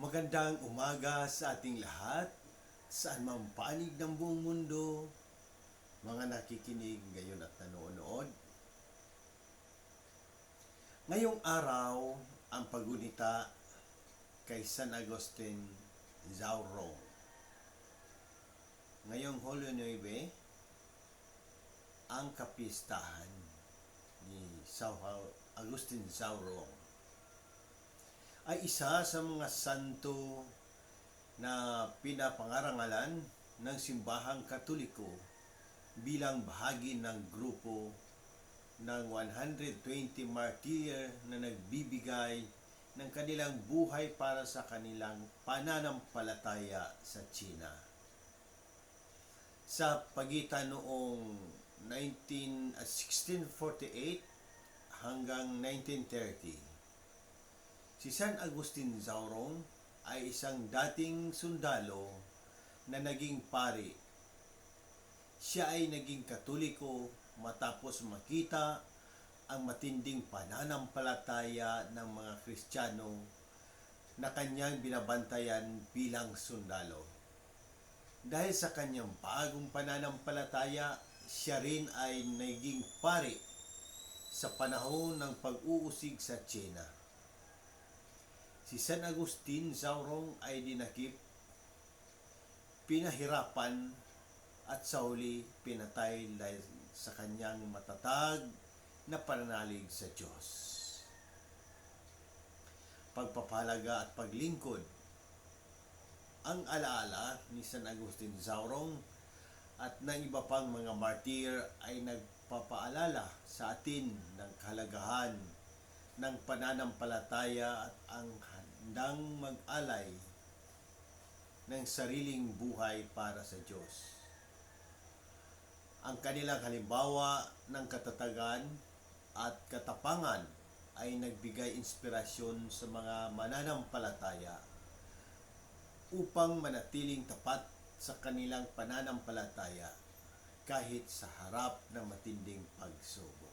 Magandang umaga sa ating lahat, saan man panig ng buong mundo, mga nakikinig ngayon at nanonood. Ngayong araw, ang paggunita kay San Agustin Zaurong. Ngayong Hulyo 9, ang kapistahan ni San Agustin Zaurong ay isa sa mga santo na pinapangarangalan ng simbahang Katoliko bilang bahagi ng grupo ng 120 martyr na nagbibigay ng kanilang buhay para sa kanilang pananampalataya sa China. Sa pagitan noong 1648 hanggang 1930, si San Agustin Zaurong ay isang dating sundalo na naging pari. Siya ay naging Katoliko matapos makita ang matinding pananampalataya ng mga Kristiyano na kanyang binabantayan bilang sundalo. Dahil sa kanyang bagong pananampalataya, siya rin ay naging pari sa panahon ng pag-uusig sa China. Si San Agustin Zaurong ay dinakip, pinahirapan at sa huli pinatay dahil sa kanyang matatag na pananalig sa Diyos. Pagpapalaga at paglingkod. Ang alaala ni San Agustin Zaurong at ng iba pang mga martir ay nagpapaalala sa atin ng kahalagahan ng pananampalataya at ang handang mag-alay ng sariling buhay para sa Diyos. Ang kanilang halimbawa ng katatagan at katapangan ay nagbigay inspirasyon sa mga mananampalataya upang manatiling tapat sa kanilang pananampalataya kahit sa harap ng matinding pagsubok.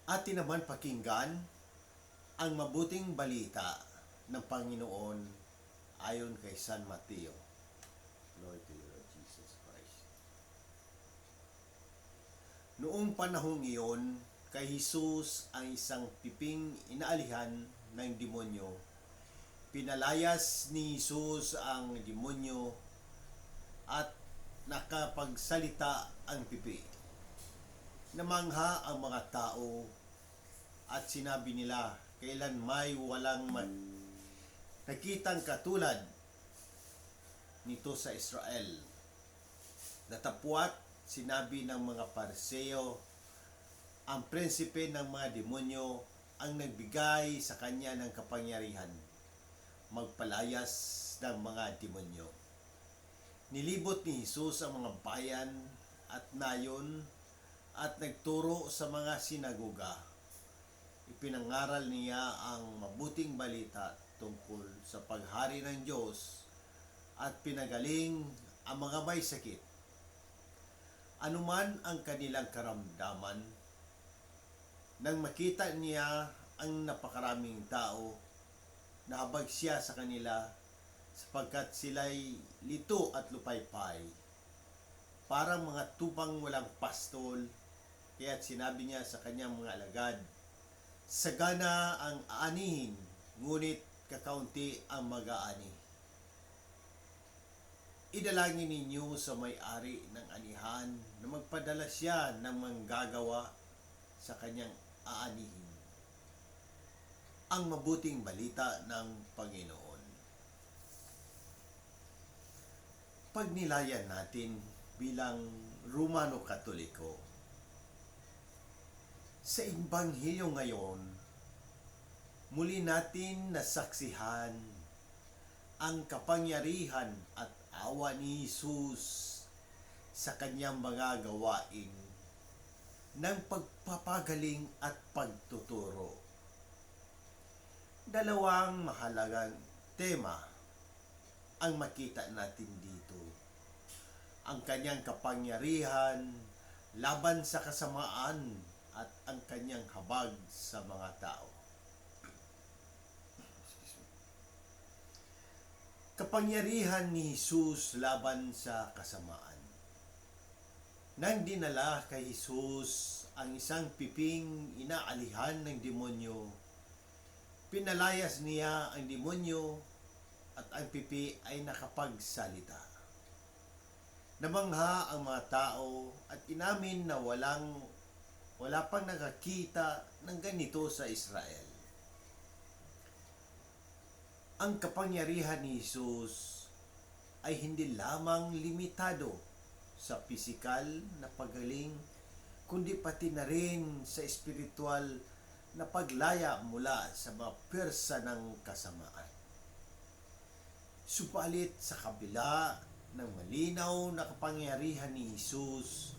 Atin naman pakinggan ang mabuting balita ng Panginoon ayon kay San Mateo. Glory to you, Lord Jesus Christ. Noong panahong iyon, kay Jesus ang isang piping inaalihan ng demonyo. Pinalayas ni Jesus ang demonyo at nakapagsalita ang pipi. Namangha ang mga tao at sinabi nila, kailan may walang nakitang katulad nito sa Israel. Natapwat, sinabi ng mga Pariseo, ang prinsipe ng mga demonyo ang nagbigay sa kanya ng kapangyarihan magpalayas ng mga demonyo. Nilibot ni Jesus ang mga bayan at nayon at nagturo sa mga sinagoga. Ipinangaral niya ang mabuting balita tungkol sa paghari ng Diyos at pinagaling ang mga may sakit. Anuman ang kanilang karamdaman, nang makita niya ang napakaraming tao, nahabag siya sa kanila sapagkat sila'y lito at lupaypay, parang mga tupang walang pastol. Kaya't sinabi niya sa kanyang mga alagad, sagana ang aanihin, ngunit kakaunti ang mag-aani. Idalangin ninyo sa may-ari ng anihan na magpadala siya ng manggagawa sa kanyang aanihin. Ang mabuting balita ng Panginoon. Pagnilayan natin bilang Romano Katoliko. Sa Ebanghelyo ngayon, muli natin nasaksihan ang kapangyarihan at awa ni Jesus sa kanyang mga gawain ng pagpapagaling at pagtuturo. Dalawang mahalagang tema ang makita natin dito. Ang kanyang kapangyarihan laban sa kasamaan at ang kanyang habag sa mga tao. kapangyarihan ni Jesus laban sa kasamaan. Nang dinala kay Jesus ang isang piping inaalihan ng demonyo, pinalayas niya ang demonyo at ang pipi ay nakapagsalita. Namangha ang mga tao at inamin na wala pang nakakita ng ganito sa Israel. Ang kapangyarihan ni Jesus ay hindi lamang limitado sa pisikal na pagaling, kundi pati na rin sa espiritual na paglaya mula sa mga pwersa ng kasamaan. Subalit sa kabila ng malinaw na kapangyarihan ni Jesus,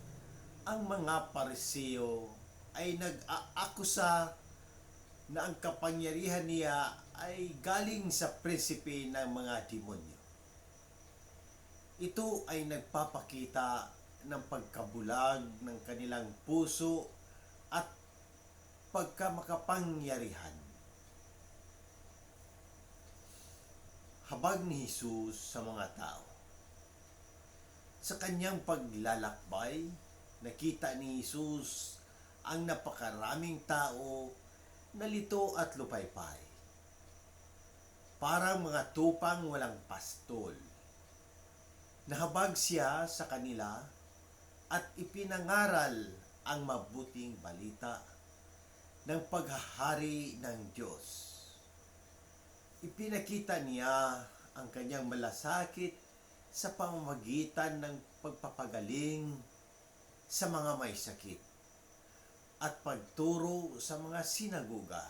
ang mga Pariseo ay nag-aakusa na ang kapangyarihan niya ay galing sa prinsipe ng mga demonyo. Ito ay nagpapakita ng pagkabulag ng kanilang puso at pagkamakapangyarihan. Habag ni Jesus sa mga tao. Sa kanyang paglalakbay, nakita ni Jesus ang napakaraming tao na lito at lupaypay. Parang mga tupang walang pastol. Nahabag siya sa kanila at ipinangaral ang mabuting balita ng paghahari ng Diyos. Ipinakita niya ang kanyang malasakit sa pamamagitan ng pagpapagaling sa mga may sakit at pagturo sa mga sinagoga.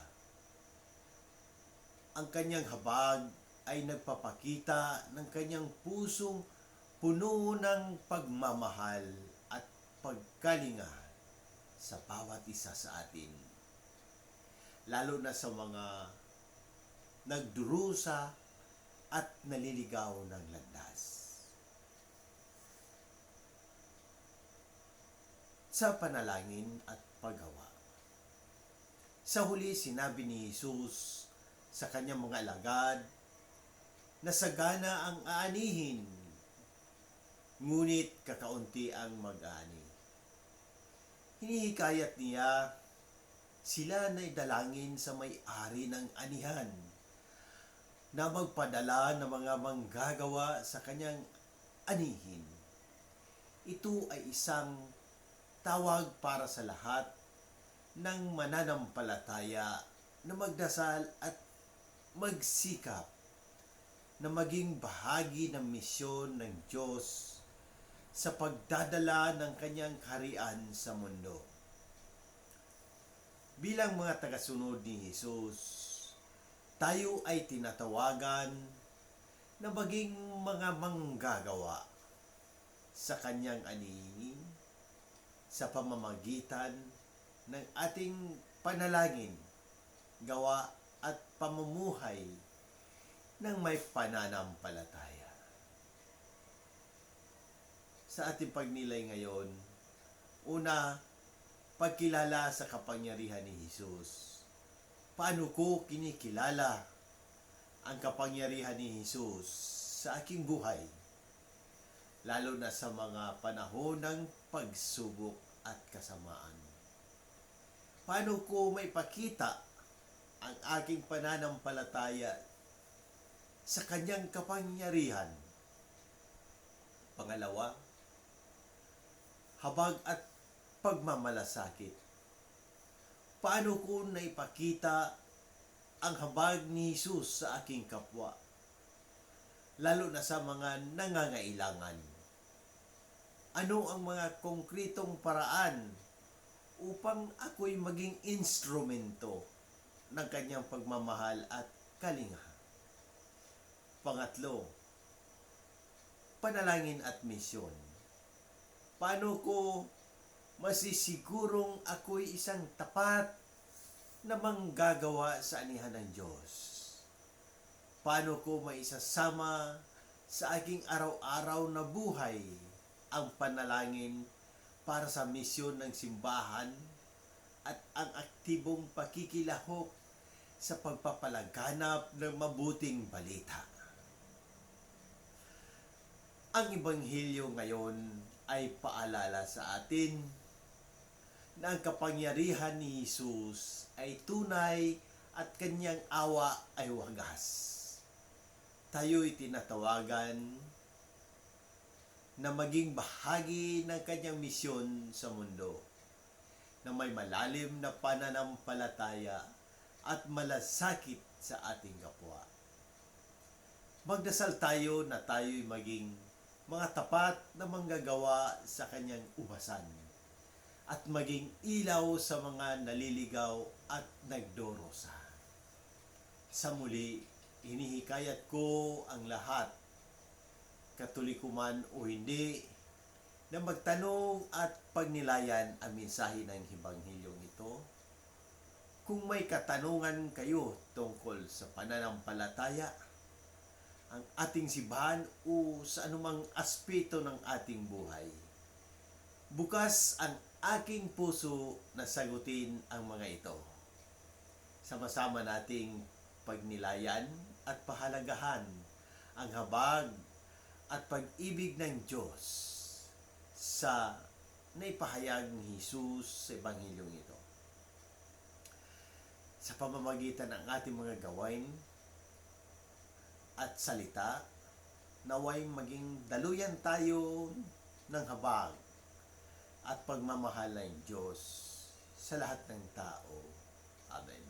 Ang kanyang habag ay nagpapakita ng kanyang pusong puno ng pagmamahal at pagkalinga sa bawat isa sa atin, lalo na sa mga nagdurusa at naliligaw ng landas. Sa panalangin at paggawa. Sa huli, sinabi ni Jesus sa kanyang mga alagad na sagana ang aanihin, ngunit kakaunti ang mag-aani. Hinihikayat niya sila na idalangin sa may-ari ng anihan na magpadala ng mga manggagawa sa kanyang anihin. Ito ay isang tawag para sa lahat ng mananampalataya na magdasal at magsikap na maging bahagi ng misyon ng Diyos sa pagdadala ng kanyang kaharian sa mundo. Bilang mga tagasunod ni Jesus, tayo ay tinatawagan na maging mga manggagawa sa kanyang anihin sa pamamagitan ng ating panalangin, gawa at pamumuhay ng may pananampalataya. Sa ating pagnilay ngayon, una, pagkilala sa kapangyarihan ni Jesus. Paano ko kinikilala ang kapangyarihan ni Jesus sa aking buhay, lalo na sa mga panahon ng pagsubok at kasamaan? Paano ko maipakita ang aking pananampalataya sa kanyang kapangyarihan? Pangalawa, habag at pagmamalasakit. Paano ko naipakita ang habag ni Jesus sa aking kapwa, lalo na sa mga nangangailangan? Ano ang mga konkretong paraan upang ako'y maging instrumento ng kanyang pagmamahal at kalinga? Pangatlo, panalangin at misyon. Paano ko masisigurong ako'y isang tapat na manggagawa sa anihan ng Diyos? Paano ko maisasama sa aking araw-araw na buhay ang panalangin para sa misyon ng simbahan at ang aktibong pakikilahok sa pagpapalaganap ng mabuting balita? Ang Ebanghelyo ngayon ay paalala sa atin na ang kapangyarihan ni Jesus ay tunay at kanyang awa ay wagas. Tayo'y tinatawagan na maging bahagi ng kanyang misyon sa mundo, na may malalim na pananampalataya at malasakit sa ating kapwa. Magdasal tayo na tayo'y maging mga tapat na manggagawa sa kanyang ubasan at maging ilaw sa mga naliligaw at nagdorosa. Sa muli, hinihikayat ko ang lahat, Katoliko man o hindi, na magtanong at pagnilayan ang mensahe ng Ebanghilyong ito. Kung may katanungan kayo tungkol sa pananampalataya, ang ating simbahan o sa anumang aspeto ng ating buhay, bukas ang aking puso na sagutin ang mga ito. Sama-sama nating pagnilayan at pahalagahan ang habag at pag-ibig ng Diyos sa naipahayag ni Jesus sa Ebanghilyong ito. Sa pamamagitan ng ating mga gawain at salita, naway maging daluyan tayo ng habag at pagmamahal ng Diyos sa lahat ng tao. Amen.